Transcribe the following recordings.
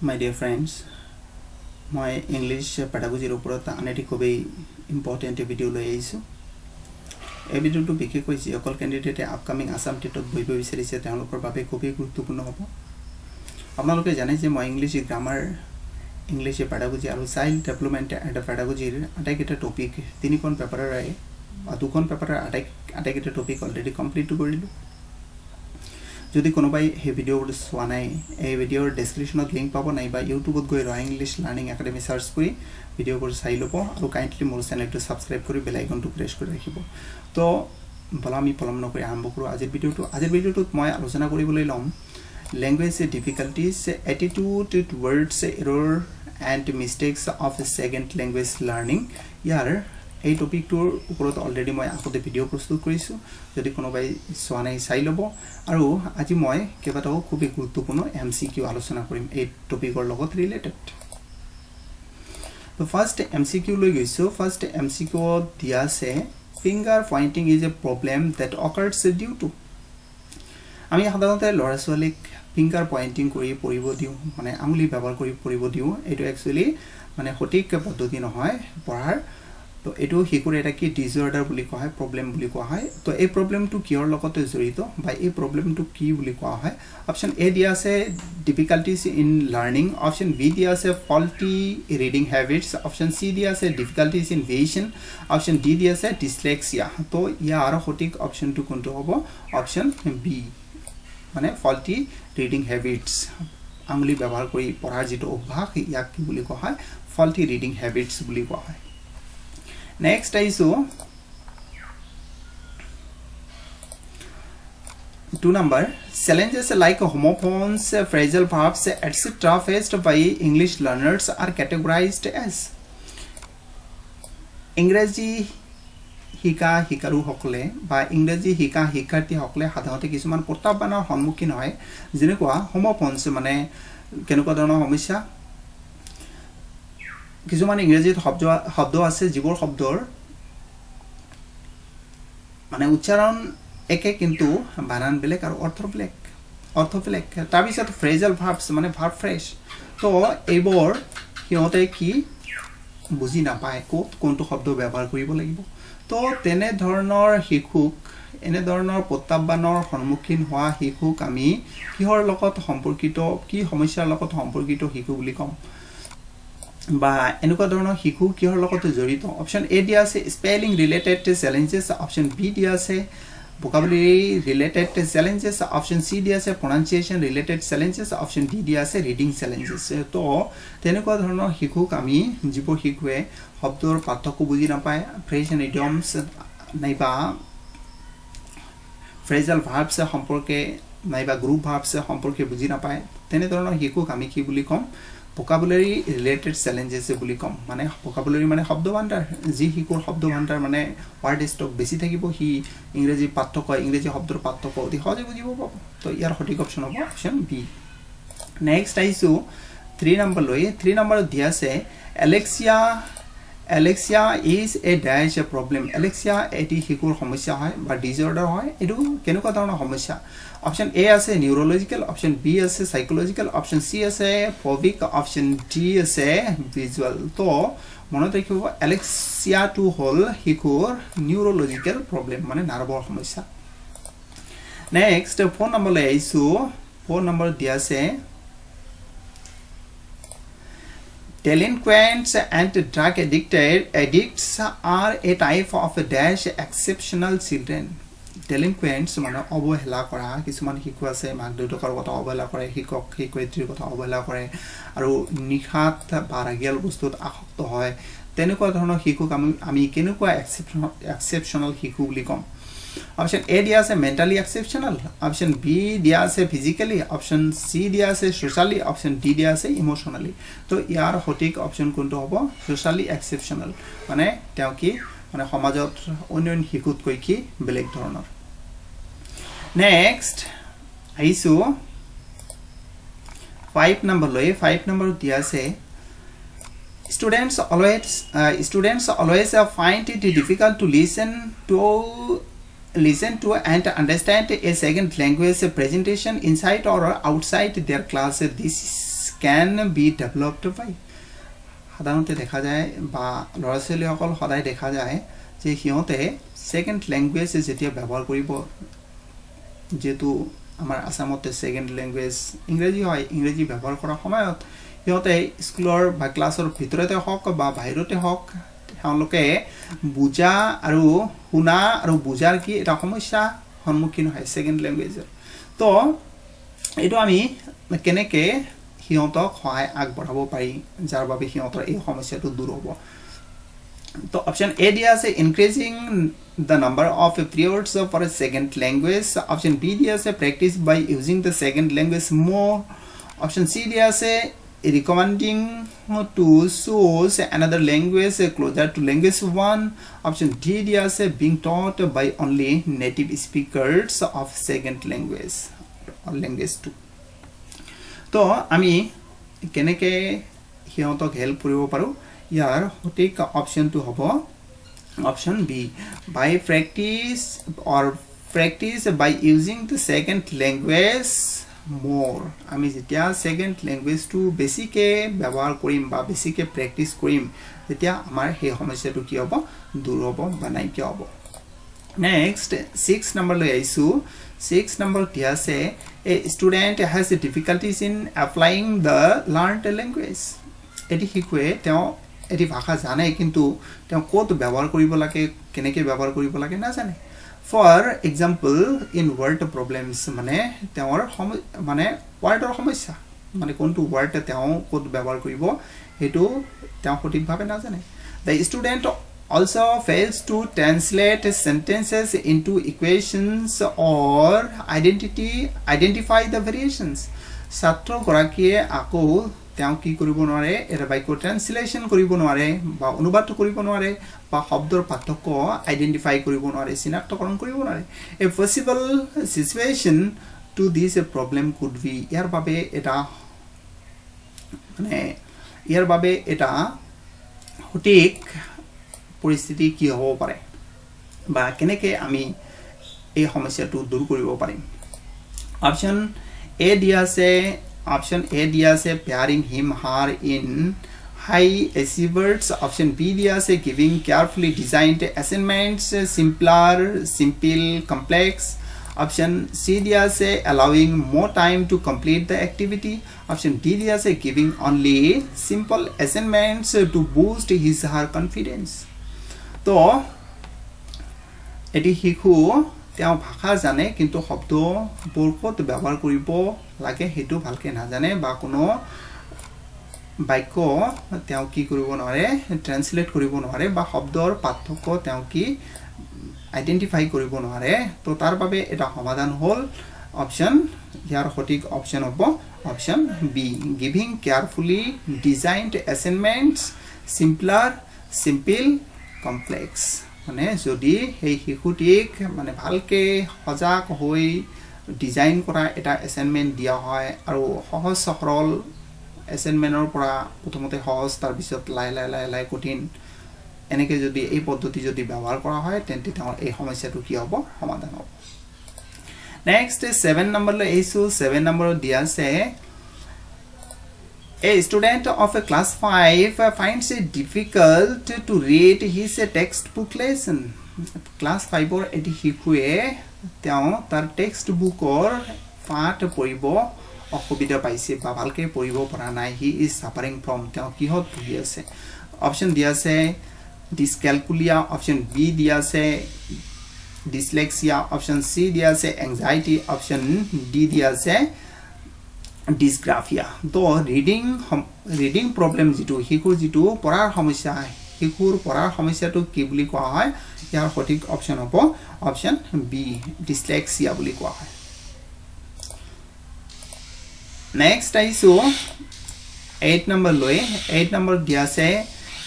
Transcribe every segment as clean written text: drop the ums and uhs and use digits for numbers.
My dear friends, my English pedagogy ওপৰত আনেটি খুবেই important video লৈ আহিছোঁ। এই ভিডিওটো বিশেষকৈ যিসকল কেণ্ডিডেটে আপকামিং আসাম টেটত বহিব বিচাৰিছে তেওঁলোকৰ বাবে খুবেই গুৰুত্বপূৰ্ণ হ'ব। আপোনালোকে জানে যে মই ইংলিছ গ্ৰামাৰ, ইংলিছ পেডাগজি আৰু চাইল্ড ডেভেলপমেণ্ট এণ্ড পেডাগজিৰ আটাইকেইটা টপিক তিনিখন পেপাৰৰ দুখন পেপাৰৰ আটাইকেইটা টপিক অলৰেডি কমপ্লিট কৰিলোঁ। যদি কোনোবাই এই ভিডিওৰ চোৱা নাই, এই ভিডিওৰ ডেছক্ৰিপশ্যনত লিংক পাব, নাইবা ইউটিউবত গৈ ৰয় ইংলিছ লাৰ্নিং একাডেমি চাৰ্চ কৰি ভিডিওবোৰ চাই ল'ব আৰু কাইণ্ডলি মোৰ চেনেলটো ছাবস্ক্ৰাইব কৰি বেল আইকনটো প্ৰেছ কৰি ৰাখিব। তো বলা আমি পলম নকৰি আৰম্ভ কৰোঁ আজিৰ ভিডিওটো। আজিৰ ভিডিওটোত মই আলোচনা কৰিবলৈ ল'ম language difficulties, attitude towards error and mistakes of second language learning. ইয়াৰ এই টপিকটোৰ ওপৰত অলৰেডি মই আগতে ভিডিও প্ৰস্তুত কৰিছোঁ, যদি কোনোবাই চোৱা নাই চাই ল'ব। আৰু আজি মই কেইবাটাও খুবেই গুৰুত্বপূৰ্ণ MCQ আলোচনা কৰিম এই টপিকৰ লগত ৰিলেটেড। তো ফাৰ্ষ্ট MCQ লৈ গৈছোঁ। ফাৰ্ষ্ট MCQ দিয়া আছে finger painting is a problem that occurs due to. আমি সাধাৰণতে ল'ৰা ছোৱালীক ফিংগাৰ পইণ্টিং কৰি পঢ়িব দিওঁ, মানে আঙুলি ব্যৱহাৰ কৰি পঢ়িব দিওঁ। এইটো একচুৱেলি মানে সঠিক পদ্ধতি নহয় পঢ়াৰ। তো এইটো শিশুৰ এটা কি ডিজঅৰ্ডাৰ বুলি কোৱা হয়, প্ৰব্লেম বুলি কোৱা হয়। তো এই প্ৰব্লেমটো কিহৰ লগত জড়িত বা এই প্ৰব্লেমটো কি বুলি কোৱা হয়? অপশ্যন এ দিয়া আছে difficulties in learning, option B দিয়া আছে faulty reading habits, option C দিয়া আছে difficulties in vision, option D দিয়া আছে ডিছলেক্সিয়া। তো ইয়াৰ সঠিক অপশ্যনটো কোনটো হ'ব? অপশ্যন বি, মানে ফল্টি ৰিডিং হেবিটছ, আঙুলি ব্যৱহাৰ কৰি পঢ়াৰ যিটো অভ্যাস, ইয়াক কি বুলি কোৱা হয়? ফল্টি ৰিডিং হেবিটছ বুলি কোৱা হয়। নেক্সট আহিছোঁ 2 number, challenges like homophones, phrasal verbs, etc. faced by English learners are categorized as ইংৰাজী শিকা শিকাৰুসকলে বা ইংৰাজী শিকা শিক্ষাৰ্থীসকলে সাধাৰণতে কিছুমান প্ৰত্যাহ্বানৰ সন্মুখীন হয়, যেনেকুৱা homophones মানে কেনেকুৱা ধৰণৰ সমস্যা? কিছুমান ইংৰাজীত শব্দ আছে যিবোৰ শব্দৰ মানে উচ্চাৰণ একে কিন্তু বানান বেলেগ আৰু অৰ্থ বেলেগ। তাৰপিছত ফ্ৰেজাল ভাৰ্বছ মানে ভাৰ্ব ফ্ৰেছ। তো এইবোৰ সিহঁতে কি বুজি নাপায় ক'ত কোনটো শব্দ ব্যৱহাৰ কৰিব লাগিব। তো তেনেধৰণৰ শিশুক, এনেধৰণৰ প্ৰত্যাহ্বানৰ সন্মুখীন হোৱা শিশুক আমি কিহৰ লগত সম্পৰ্কিত, কি সমস্যাৰ লগত সম্পৰ্কিত শিশু বুলি ক'ম? বা এনেকুৱা ধৰণৰ শিশু কিহৰ লগত জড়িত? অপশ্যন এ দিয়া আছে spelling related challenges, option B দিয়া আছে vocabulary related challenges, option C দিয়া আছে pronunciation related challenges, option D দিয়া আছে ৰিডিং চেলেঞ্জেছ। তো তেনেকুৱা ধৰণৰ শিশুক আমি, যিবোৰ শিশুৱে শব্দৰ পাৰ্থক্য বুজি নাপায়, ফ্ৰেজ এণ্ড ইডিয়মছ নাইবা ফ্ৰেজাল ভাৰ্বছ সম্পৰ্কে নাইবা গ্ৰুপ ভাৰ্বছ সম্পৰ্কে বুজি নাপায়, তেনেধৰণৰ শিশুক আমি কি বুলি ক'ম? ভোকাবুলাৰি ৰিলেটেড চেলেঞ্জেছ বুলি ক'ম। মানে ভোকাবুলাৰি মানে শব্দ ভাণ্ডাৰ, যি শিশুৰ শব্দ ভাণ্ডাৰ মানে ৱাৰ্ড ষ্টক বেছি থাকিব, সি ইংৰাজী শব্দৰ পাৰ্থক্য অতি সহজে বুজিব পাব। তো ইয়াৰ সঠিক অপশ্যন হ'ব অপশ্যন বি। নেক্সট আহিছোঁ 3 নম্বৰ লৈ। 3 নম্বৰত দিয়া আছে এলেক্সিয়া is a dash A problem. এলেক্সিয়া এটি শিশুৰ সমস্যা হয় বা ডিজঅৰ্ডাৰ হয়। এইটো কেনেকুৱা ধৰণৰ সমস্যা? অপশ্যন এ আছে নিউৰলজিকেল, অপশ্যন বি আছে সাইকোলজিকেল, অপশ্যন চি আছে ফবিক, অপশ্যন ডি আছে ভিজুৱেল। তো মনত ৰাখিব এলেক্সিয়াটো হ'ল শিশুৰ নিউৰলজিকেল প্ৰব্লেম, মানে নাৰ্ভৰ সমস্যা। নেক্সট 4 নম্বৰলৈ আহিছোঁ। 4 নম্বৰত দিয়া আছে delinquents and drug addicts are a type of dash exceptional children. Delinquents মানে অৱহেলা কৰা কিছুমান শিশু আছে, মাক দেউতাকৰ কথা অৱহেলা কৰে, শিক্ষক শিক্ষয়িত্ৰীৰ কথা অৱহেলা কৰে আৰু নিশাত বা ৰাগিয়াল বস্তুত আসক্ত হয়। তেনেকুৱা ধৰণৰ শিশুক আমি কেনেকুৱা এক্সেপশ্যনেল শিশু বুলি ক'ম? অপশ্যন এ দিয়া আছে মেণ্টেলি এক্সেপশ্যনেল, অপশ্যন বি দিয়া আছে ফিজিকেলি, অপশ্যন চি দিয়া আছে ছ'চিয়েলি, অপশ্যন ডি দিয়া আছে ইম'চনেলি। তো ইয়াৰ সঠিক অপশ্যন কোনটো হ'ব? ছ'চিয়েলি এক্সেপশ্যনেল, মানে তেওঁ কি মানে সমাজত অন্য শিশুতকৈ কি বেলেগ ধৰণৰ। নেক্সট আহিছোঁ 5 নম্বৰলৈ। 5 নম্বৰত দিয়া আছে students always find it difficult to listen to and understand a second language presentation inside or outside their class. This can be developed by সাধাৰণতে দেখা যায় বা ল'ৰা ছোৱালীসকল সদায় দেখা যায় যে সিহঁতে সেকেন্ড ল্যাঙ্গুৱেজ যেতিয়া ব্যৱহাৰ কৰিব যেটো আমাৰ আসামতে সেকেন্ড ল্যাঙ্গুৱেজ ইংৰাজী হয় ইংৰাজী ব্যৱহাৰ কৰাৰ সময়ত সিহঁতে স্কুলৰ বা ক্লাছৰ ভিতৰতে হওক বা বাহিৰতে হওক তেওঁলোকে বুজা আৰু শুনা আৰু বুজাৰ কি এটা সমস্যা সন্মুখীন হয় সেকেন্ড ল্যাঙ্গুৱেজৰ তো এটো আমি কেনেকে সিহঁতক সহায় আগবঢ়াব পাৰি যাৰ বাবে সিহঁতৰ এই সমস্যাটো দূৰ হ'ব তো অপশন এ দিয়া আছে increasing the number of periods for a second language option b dia se practice by using the second language more option c dia se recommending to source another language closer to language 1 option d dia se being taught by only native speakers of second language or language 2 to ami keneke hiyotok help koribo paru yar hotik option to hobo option b by practice by using the second language more ami jetia second language to basically ব্যবহার করিম বা basically practice করিম যেতিয়া আমার হে সমস্যাটো কি হ'ব দূৰ হ'ব বা নাই কি হ'ব next 6 number লৈ আইছো 6 number দিয়া আছে a student has difficulties in applying the learned language এটি শিকুৱে তেওঁ এটি ভাষা জানে কিন্তু তেওঁ কোত ব্যবহাৰ কৰিব লাগে কেনেকে ব্যবহাৰ কৰিব লাগে না জানে for example in word problems মানে তেওঁৰ মানে ওয়াৰ্ডৰ সমস্যা মানে কোনটো ওয়াৰ্ড তেওঁ কোত ব্যবহাৰ কৰিব হেতু তেওঁ সঠিকভাৱে না জানে the student also fails to translate sentences into equations or identify the variations ছাত্র গৰাকীয়ে আকৌ তেওঁ কি কৰিব নোৱাৰে এৰ বাক্য ট্ৰান্সলেচন কৰিব নোৱাৰে বা অনুবাদ কৰিব নোৱাৰে বা শব্দৰ পাৰ্থক্য আইডেন্টিফাই কৰিব নোৱাৰে চিনাক্তকৰণ কৰিব নোৱাৰে a possible situation to this problem could be ইয়াৰ বাবে এটা সঠিক পৰিস্থিতি কি হ'ব পাৰে বা কেনেকে আমি এই সমস্যাটো দূৰ কৰিব পাৰিম অপচন এ দিয়া আছে option a dia se pairing him her in high achievers option b dia se giving carefully designed assignments simple complex option c dia se allowing more time to complete the activity option d dia se giving only simple assignments to boost his her confidence to eti hikhu তেওঁ ভাষা জানে কিন্তু শব্দ বৰকত ব্যবহাৰ কৰিব লাগে হেতু ভালকে না জানে বা কোনো বাক্য তেওঁ কি কৰিব নোৱাৰে ট্ৰান্সলেট কৰিব নোৱাৰে বা শব্দৰ পাৰ্থক্য তেওঁ কি আইডেন্টিফাই কৰিব নোৱাৰে তো তাৰ বাবে এটা সমাধান হল অপচন ইয়াৰ সঠিক অপচন হ'ব option B giving carefully designed assignments simple complex মানে যদি এই শিশুটিক মানে ভালকে সজাগ হৈ ডিজাইন কৰা এটা অ্যাসাইনমেন্ট দিয়া হয় আৰু সহজ সৰল অ্যাসাইনমেন্টৰ পৰা প্ৰথমতে সহজ তাৰ পিছত লাই কঠিন এনেকে যদি এই পদ্ধতি যদি ব্যৱহাৰ কৰা হয় তেন্তে তেওঁৰ এই সমস্যাটো কি হ'ব সমাধান হ'ব নেক্সট 7 নম্বৰ লৈ আইছো 7 নম্বৰ দিয়া আছে A student of a class 5 finds it difficult to read his textbook lesson. Class 5 or eti hikuwe তেওঁ তাৰ textbook or পাঠ পঢ়িব অসুবিধা পাইছে বা ভালকে পঢ়িব পৰা নাই he is suffering from তেওঁ কিহত ভুগি আছে অপচন দিয়া আছে dyscalculia option b দিয়া আছে dyslexia option c দিয়া আছে anxiety option d দিয়া আছে dysgraphia তো রিডিং প্রবলেম যেটো শিশুৰ যেটো পঢ়াৰ সমস্যা শিশুৰ পঢ়াৰ সমস্যাটো কি বুলি কোৱা হয় ইয়াৰ সঠিক অপচন হ'ব অপচন বি ডিসলেক্সিয়া বুলি কোৱা হয় নেক্সট আইছো 8 নম্বৰ লৈ 8 নম্বৰ দিয়া আছে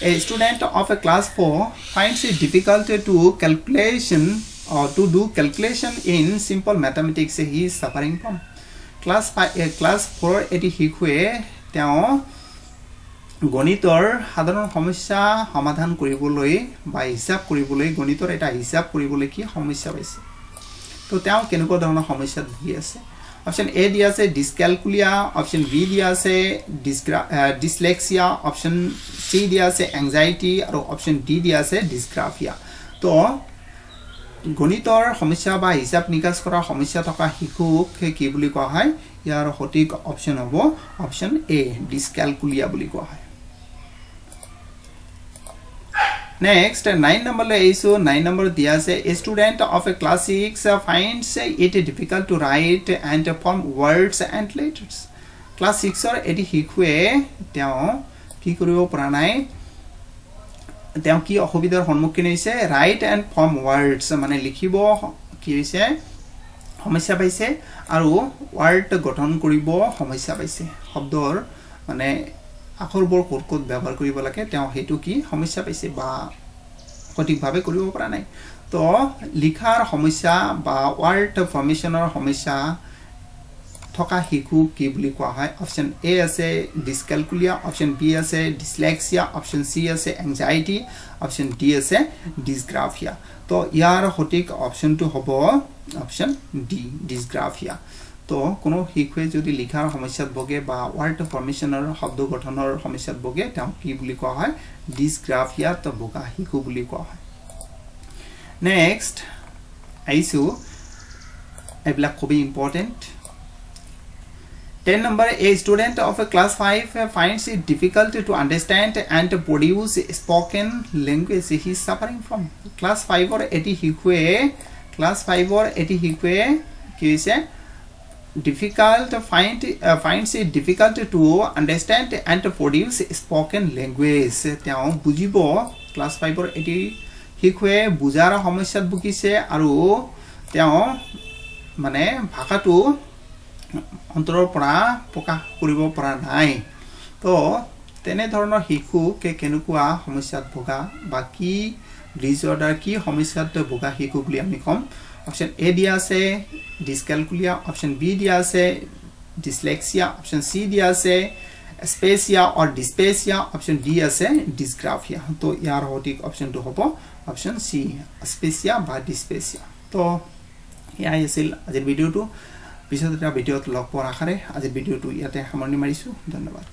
a student of a class 4 finds it difficult to calculation or to do calculation in simple mathematics he is suffering from class 4 এটি শিশুৱে তেওঁ গণিতৰ সাধাৰণ সমস্যা সমাধান কৰিবলৈ বা হিসাব কৰিবলৈ গণিতৰ এটা হিসাব কৰিবলৈ কি সমস্যা পাইছে তো তেওঁ কেনেকুৱা ধৰণৰ সমস্যাত ভুগি আছে অপশন এ দিয়া আছে ডিসক্যালকুলিয়া অপশন বি দিয়া আছে ডিসলেক্সিয়া অপশন সি দিয়া আছে এংজাইটি আৰু অপশন ডি দিয়া আছে ডিসগ্ৰাফিয়া তো গণিতৰ সমস্যা বা হিসাব নিকাশ কৰা সমস্যা থকা শিশুক কি বুলি কোৱা হয় ইয়াৰ সঠিক অপশন হ'ব অপশন এ ডিসক্যালকুলিয়া বুলি কোৱা হয় Next, 9 number le isu 9 number diya ase a student of a class 6 finds it difficult to write and form words and letters. Class 6 or eti hikhue teo ki koribo para nai teo ki ohobidar honmukhin hoise write and form words mane likhibo ki hoise সমস্যা পাইছে আৰু word গঠন কৰিব সমস্যা পাইছে শব্দৰ মানে আখৰবোৰ ক'ত ব্যৱহাৰ কৰিব লাগে তেওঁ হেতু কি সমস্যা পাইছে বা সঠিকভাৱে কৰিব পৰা নাই তো লিখাৰ সমস্যা বা ওয়াৰ্ড ফৰ্মেশনৰ সমস্যা থকা শিশু কি বুলি কোৱা হয় অপশন এ আছে ডিসক্যালকুলিয়া অপশন বি আছে ডিসলেক্সিয়া অপশন সি আছে এংজাইটি অপশন ডি আছে ডিসগ্ৰাফিয়া তো ইয়াৰ সঠিক অপশনটো হ'ব অপশন ডি ডিসগ্ৰাফিয়া তো কোনো শিশুৱে যদি লিখাৰ সমস্যাত ভোগে বা ওয়াৰ্ড ফৰ্মেশনৰ শব্দ গঠনৰ সমস্যাত ভোগে তেওঁ কি বুলি কোৱা হয় ডিসগ্ৰাফিয়া তো ভোগা শিশু বুলি কোৱা হয় নেক্সট আইছো এবিলাক খুবই important 10 number a student of a class 5 finds it difficult to understand and produce spoken language he is suffering from class 5 or eti hikhue class 5 or eti hikhue ki hoise difficult finds it difficult to understand and produce spoken language teo bujibo class 5 or eti hikhue bujar samosyat bukise aru teo mane bhakatu অন্তৰৰ পৰা প্ৰকাশ কৰিব পৰা নাই তো তেনে ধৰণৰ শিশু কে কেনেকুৱা সমস্যাত ভোগা বা কি ডিসঅৰ্ডাৰ কি সমস্যাত ভোগা শিশু বুলি আমি কম অপশন এ দিয়া আছে ডিসক্যালকুলিয়া অপশন বি দিয়া আছে ডিসলেক্সিয়া অপশন সি দিয়া আছে স্পেচিয়া অর ডিসপেচিয়া অপশন ডি আছে ডিসগ্ৰাফিয়া তো ইয়াৰ সঠিক অপশনটো হ'ব অপশন সি স্পেচিয়া বা ডিসপেচিয়া তো ইয়াই আছিল আজিৰ ভিডিওটো পিছত এটা ভিডিওত লগ পোৱাৰ আশাৰে আজি ভিডিওটো ইয়াতে সামৰণি মাৰিছো ধন্যবাদ